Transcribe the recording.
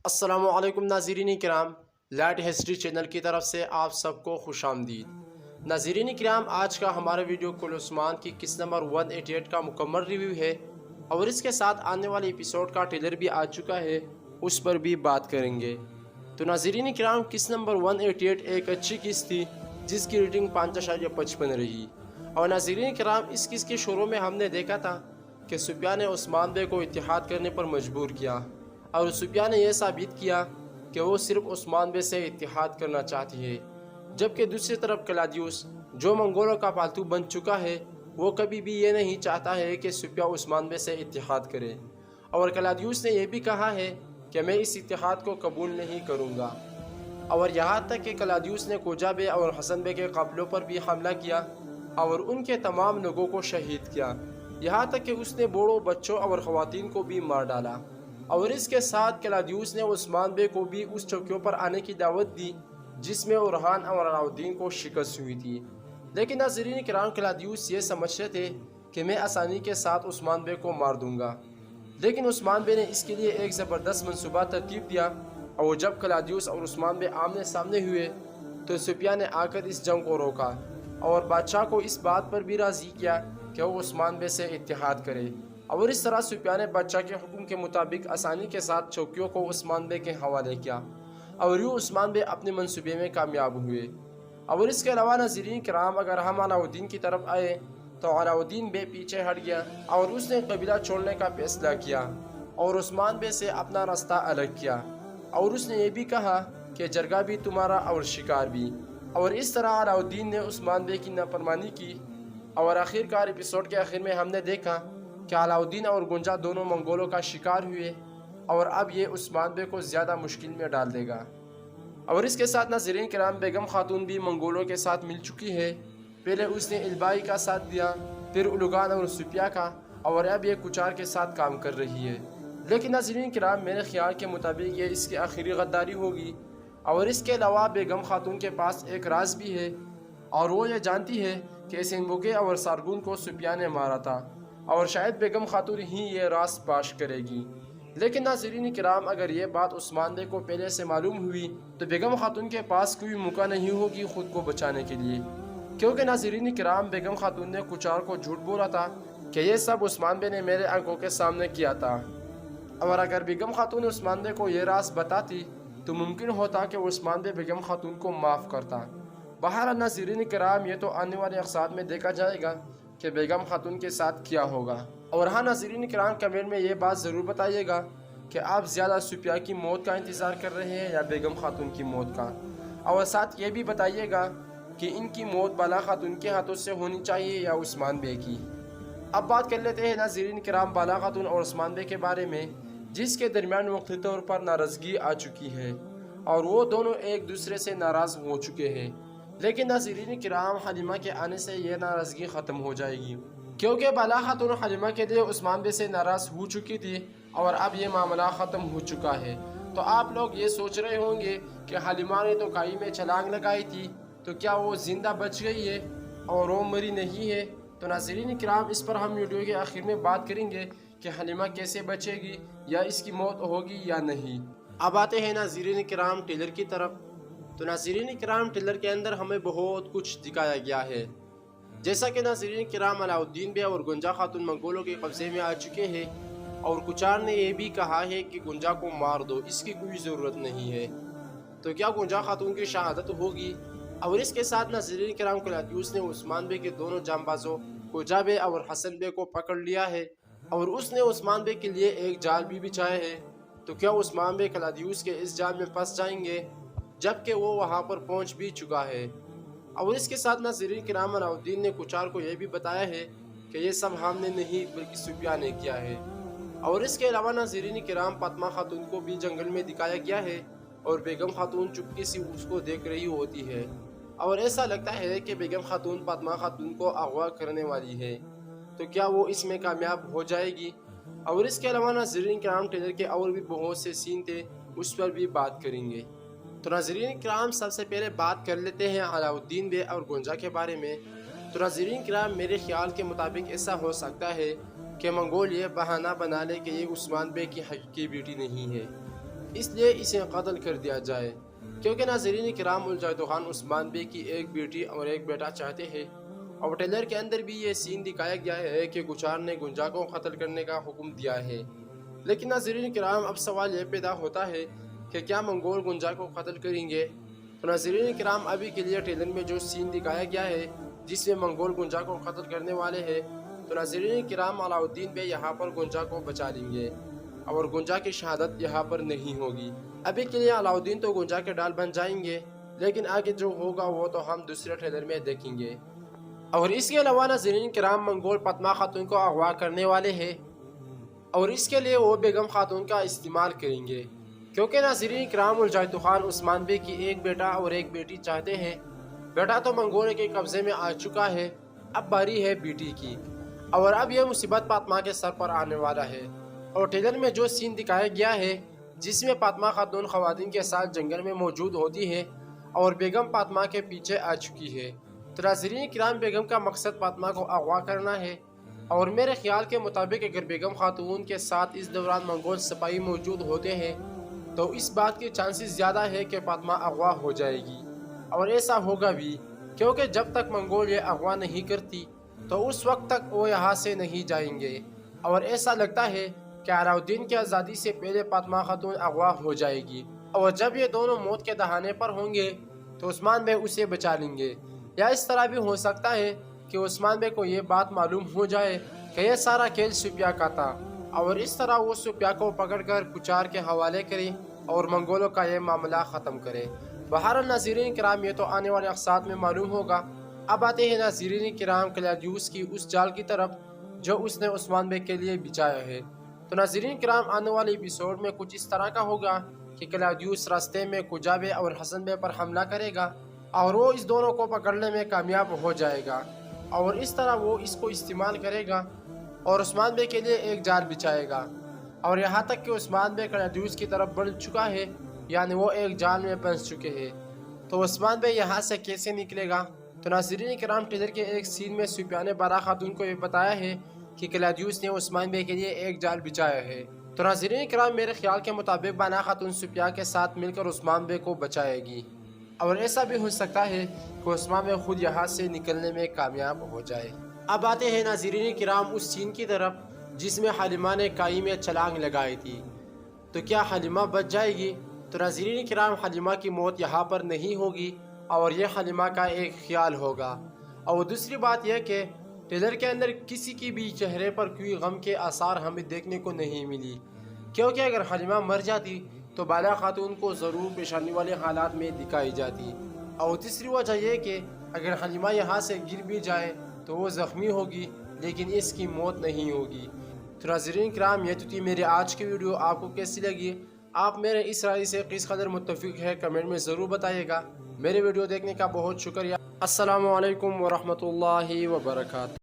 السلام علیکم ناظرین کرام، لائٹ ہسٹری چینل کی طرف سے آپ سب کو خوش آمدید۔ ناظرین کرام، آج کا ہمارا ویڈیو کل عثمان کی قسط نمبر 188 کا مکمل ریویو ہے، اور اس کے ساتھ آنے والے ایپیسوڈ کا ٹریلر بھی آ چکا ہے، اس پر بھی بات کریں گے۔ تو ناظرین کرام، قسط نمبر 188 ایک اچھی قسط تھی جس کی ریٹنگ 5.55 رہی۔ اور ناظرین کرام، اس قسط کے شروع میں ہم نے دیکھا تھا کہ سفیان نے عثمان بے کو اتحاد کرنے پر مجبور کیا، اور سفیان نے یہ ثابت کیا کہ وہ صرف عثمان بے سے اتحاد کرنا چاہتی ہے، جبکہ دوسری طرف کلاڈیوس جو منگولوں کا پالتو بن چکا ہے، وہ کبھی بھی یہ نہیں چاہتا ہے کہ سفیان عثمان بے سے اتحاد کرے، اور کلاڈیوس نے یہ بھی کہا ہے کہ میں اس اتحاد کو قبول نہیں کروں گا۔ اور یہاں تک کہ کلاڈیوس نے کوجا بے اور حسن بے کے قافلوں پر بھی حملہ کیا اور ان کے تمام لوگوں کو شہید کیا، یہاں تک کہ اس نے بوڑھوں، بچوں اور خواتین کو بھی مار ڈالا۔ اور اس کے ساتھ کلاڈیوس نے عثمان بے کو بھی اس چوکیوں پر آنے کی دعوت دی جس میں اورحان اور علاؤدین کو شکست ہوئی تھی۔ لیکن ناظرین کرام، کلاڈیوس یہ سمجھتے تھے کہ میں آسانی کے ساتھ عثمان بے کو مار دوں گا، لیکن عثمان بے نے اس کے لیے ایک زبردست منصوبہ ترتیب دیا، اور جب کلاڈیوس اور عثمان بے آمنے سامنے ہوئے تو سفیان نے آ کر اس جنگ کو روکا اور بادشاہ کو اس بات پر بھی راضی کیا کہ وہ عثمان بے سے اتحاد کرے، اور اس طرح سفیان نے بادشاہ کے حکم کے مطابق آسانی کے ساتھ چوکیوں کو عثمان بے کے حوالے کیا، اور یوں عثمان بے اپنے منصوبے میں کامیاب ہوئے۔ اور اس کے علاوہ ناظرین کرام، اگر ہم علاؤدین کی طرف آئے تو علاؤدین بے پیچھے ہٹ گیا اور اس نے قبیلہ چھوڑنے کا فیصلہ کیا اور عثمان بے سے اپنا راستہ الگ کیا، اور اس نے یہ بھی کہا کہ جرگہ بھی تمہارا اور شکار بھی، اور اس طرح علاؤدین نے عثمان بے کی نافرمانی کی۔ اور آخرکار ایپیسوڈ کے آخر میں ہم نے دیکھا کہ علاؤدین اور گنجا دونوں منگولوں کا شکار ہوئے، اور اب یہ عثمان بے کو زیادہ مشکل میں ڈال دے گا۔ اور اس کے ساتھ ناظرین کرام، بیگم خاتون بھی منگولوں کے ساتھ مل چکی ہے۔ پہلے اس نے البائی کا ساتھ دیا، پھر اولوگان اور سپیا کا، اور اب یہ کچار کے ساتھ کام کر رہی ہے۔ لیکن ناظرین کرام، میرے خیال کے مطابق یہ اس کی آخری غداری ہوگی۔ اور اس کے علاوہ بیگم خاتون کے پاس ایک راز بھی ہے، اور وہ یہ جانتی ہے کہ سنبوگے اور سارگون کو سپیا نے مارا تھا، اور شاید بیگم خاتون ہی یہ راز فاش کرے گی۔ لیکن ناظرین کرام، اگر یہ بات عثمان بے کو پہلے سے معلوم ہوئی تو بیگم خاتون کے پاس کوئی موقع نہیں ہوگی خود کو بچانے کے لیے، کیونکہ ناظرین کرام، بیگم خاتون نے کچار کو جھوٹ بولا تھا کہ یہ سب عثمان بے نے میرے آنکھوں کے سامنے کیا تھا، اور اگر بیگم خاتون عثمان بے کو یہ راز بتاتی تو ممکن ہوتا کہ عثمان بے بیگم خاتون کو معاف کرتا۔ بہرحال ناظرین کرام، یہ تو آنے والے اقساط میں دیکھا جائے گا کہ بیگم خاتون کے ساتھ کیا ہوگا۔ اور ہاں ناظرین کرام، کمنٹ میں یہ بات ضرور بتائیے گا کہ آپ زیادہ سفیا کی موت کا انتظار کر رہے ہیں یا بیگم خاتون کی موت کا، اور ساتھ یہ بھی بتائیے گا کہ ان کی موت بالا خاتون کے ہاتھوں سے ہونی چاہیے یا عثمان بے کی۔ اب بات کر لیتے ہیں ناظرین کرام بالا خاتون اور عثمان بے کے بارے میں، جس کے درمیان وقتی طور پر ناراضگی آ چکی ہے اور وہ دونوں ایک دوسرے سے ناراض ہو چکے ہیں۔ لیکن ناظرین کرام، حلیمہ کے آنے سے یہ ناراضگی ختم ہو جائے گی، کیونکہ بالا خاتون حلیمہ کے لیے عثمان بے سے ناراض ہو چکی تھی، اور اب یہ معاملہ ختم ہو چکا ہے۔ تو آپ لوگ یہ سوچ رہے ہوں گے کہ حلیمہ نے تو کائی میں چھلانگ لگائی تھی، تو کیا وہ زندہ بچ گئی ہے اور وہ مری نہیں ہے؟ تو ناظرین کرام، اس پر ہم ویڈیو کے آخر میں بات کریں گے کہ حلیمہ کیسے بچے گی، یا اس کی موت ہوگی یا نہیں۔ اب آتے ہیں ناظرین کرام ٹریلر کی طرف۔ تو ناظرین کرام، ٹریلر کے اندر ہمیں بہت کچھ دکھایا گیا ہے، جیسا کہ ناظرین کرام، علاؤدین بے اور گنجا خاتون منگولوں کے قبضے میں آ چکے ہیں، اور کچار نے یہ بھی کہا ہے کہ گنجا کو مار دو، اس کی کوئی ضرورت نہیں ہے۔ تو کیا گنجا خاتون کی شہادت ہوگی؟ اور اس کے ساتھ ناظرین کرام، کلاڈیوس نے عثمان بے کے دونوں جانبازوں کوجا بے اور حسن بے کو پکڑ لیا ہے، اور اس نے عثمان بے کے لیے ایک جال بھی بچھایا ہے۔ تو کیا عثمان بے کلاڈیوس کے اس جال میں پھنس جائیں گے، جبکہ وہ وہاں پر پہنچ بھی چکا ہے؟ اور اس کے ساتھ ناظرین کرام، علاؤدین نے کچار کو یہ بھی بتایا ہے کہ یہ سب ہم نے نہیں بلکہ سفیا نے کیا ہے۔ اور اس کے علاوہ ناظرین کرام، فاطمہ خاتون کو بھی جنگل میں دکھایا گیا ہے، اور بیگم خاتون چپکے سے اس کو دیکھ رہی ہوتی ہے، اور ایسا لگتا ہے کہ بیگم خاتون فاطمہ خاتون کو اغوا کرنے والی ہے۔ تو کیا وہ اس میں کامیاب ہو جائے گی؟ اور اس کے علاوہ ناظرین کرام، ٹریلر کے اور بھی بہت سے سین تھے، اس پر بھی بات کریں گے۔ تو ناظرین کرام، سب سے پہلے بات کر لیتے ہیں علاؤدین بے اور گنجا کے بارے میں۔ تو ناظرین کرام، میرے خیال کے مطابق ایسا ہو سکتا ہے کہ منگول یہ بہانہ بنا لے کہ یہ عثمان بے کی حقیقی بیٹی نہیں ہے، اس لیے اسے قتل کر دیا جائے، کیونکہ ناظرین کرام الجاہد خان عثمان بے کی ایک بیٹی اور ایک بیٹا چاہتے ہیں، اور ٹریلر کے اندر بھی یہ سین دکھایا گیا ہے کہ گجار نے گنجا کو قتل کرنے کا حکم دیا ہے۔ لیکن ناظرین کرام اب سوال یہ پیدا ہوتا ہے کہ کیا منگول گنجا کو قتل کریں گے؟ تو ناظرین کرام ابھی کے لیے ٹریلر میں جو سین دکھایا گیا ہے جس میں منگول گنجا کو قتل کرنے والے ہیں، تو ناظرین کرام علاؤالدین بے یہاں پر گنجا کو بچا لیں گے اور گنجا کی شہادت یہاں پر نہیں ہوگی۔ ابھی کے لیے علاؤالدین تو گنجا کے ڈال بن جائیں گے، لیکن آگے جو ہوگا وہ تو ہم دوسرے ٹریلر میں دیکھیں گے۔ اور اس کے علاوہ ناظرین کرام منگول پدما خاتون کو اغوا کرنے والے ہیں، اور اس کے لیے وہ بیگم خاتون کا استعمال کریں گے، کیونکہ ناظرین کرام الجاہد خان عثمان بے کی ایک بیٹا اور ایک بیٹی چاہتے ہیں۔ بیٹا تو منگول کے قبضے میں آ چکا ہے، اب باری ہے بیٹی کی، اور اب یہ مصیبت فاطمہ کے سر پر آنے والا ہے۔ اور ٹریلر میں جو سین دکھایا گیا ہے جس میں فاطمہ خاتون خواتین کے ساتھ جنگل میں موجود ہوتی ہے اور بیگم فاطمہ کے پیچھے آ چکی ہے، تو ناظرین کرام بیگم کا مقصد فاطمہ کو اغوا کرنا ہے، اور میرے خیال کے مطابق اگر بیگم خاتون کے ساتھ اس دوران منگول سپاہی موجود ہوتے ہیں تو اس بات کی چانسز زیادہ ہے کہ فاطمہ اغوا ہو جائے گی، اور ایسا ہوگا بھی، کیونکہ جب تک منگول یہ اغوا نہیں کرتی تو اس وقت تک وہ یہاں سے نہیں جائیں گے، اور ایسا لگتا ہے کہ علاؤالدین کی آزادی سے پہلے فاطمہ خاتون اغوا ہو جائے گی، اور جب یہ دونوں موت کے دہانے پر ہوں گے تو عثمان بے اسے بچا لیں گے۔ یا اس طرح بھی ہو سکتا ہے کہ عثمان بے کو یہ بات معلوم ہو جائے کہ یہ سارا کھیل سپیا کا تھا، اور اس طرح وہ سپیا کو پکڑ کر کچار کے حوالے کرے اور منگولوں کا یہ معاملہ ختم کرے۔ بہرحال ناظرین کرام یہ تو آنے والے اقساط میں معلوم ہوگا۔ اب آتے ہیں ناظرین کرام کلیادیوس کی اس جال کی طرف جو اس نے عثمان بے کے لیے بچھایا ہے۔ تو ناظرین کرام آنے والے ایپیسوڈ میں کچھ اس طرح کا ہوگا کہ کلیادیوس راستے میں قجا بے اور حسن بے پر حملہ کرے گا، اور وہ اس دونوں کو پکڑنے میں کامیاب ہو جائے گا، اور اس طرح وہ اس کو استعمال کرے گا اور عثمان بے کے لیے ایک جال بچھائے گا، اور یہاں تک کہ عثمان بے کلیادیوس کی طرف بڑھ چکا ہے، یعنی وہ ایک جال میں پھنس چکے ہیں، تو عثمان بے یہاں سے کیسے نکلے گا؟ تو ناظرین کرام ٹریلر کے ایک سین میں سفیان بارہ خاتون کو یہ بتایا ہے کہ کلیادیوس نے عثمان بے کے لیے ایک جال بچھایا ہے۔ تو ناظرین کرام میرے خیال کے مطابق بانا خاتون سفیان کے ساتھ مل کر عثمان بے کو بچائے گی، اور ایسا بھی ہو سکتا ہے کہ عثمان بے خود یہاں سے نکلنے میں کامیاب ہو جائے۔ اب آتے ہیں ناظرین کرام اس سین کی طرف جس میں حلیمہ نے کائی میں چھلانگ لگائی تھی، تو کیا حلیمہ بچ جائے گی؟ تو ناظرین کرام حلیمہ کی موت یہاں پر نہیں ہوگی، اور یہ حلیمہ کا ایک خیال ہوگا۔ اور دوسری بات یہ کہ ٹریلر کے اندر کسی کی بھی چہرے پر کوئی غم کے آثار ہمیں دیکھنے کو نہیں ملی، کیونکہ اگر حلیمہ مر جاتی تو بالا خاتون کو ضرور پیشانی والے حالات میں دکھائی جاتی، اور تیسری وجہ یہ کہ اگر حلیمہ یہاں سے گر بھی جائے تو وہ زخمی ہوگی لیکن اس کی موت نہیں ہوگی۔ تو ناظرین کرام یہ تو تھی میری آج کی ویڈیو، آپ کو کیسی لگی؟ آپ میرے اس رائے سے کس قدر متفق ہے کمنٹ میں ضرور بتائیے گا۔ میرے ویڈیو دیکھنے کا بہت شکریہ۔ السلام علیکم ورحمۃ اللہ وبرکاتہ۔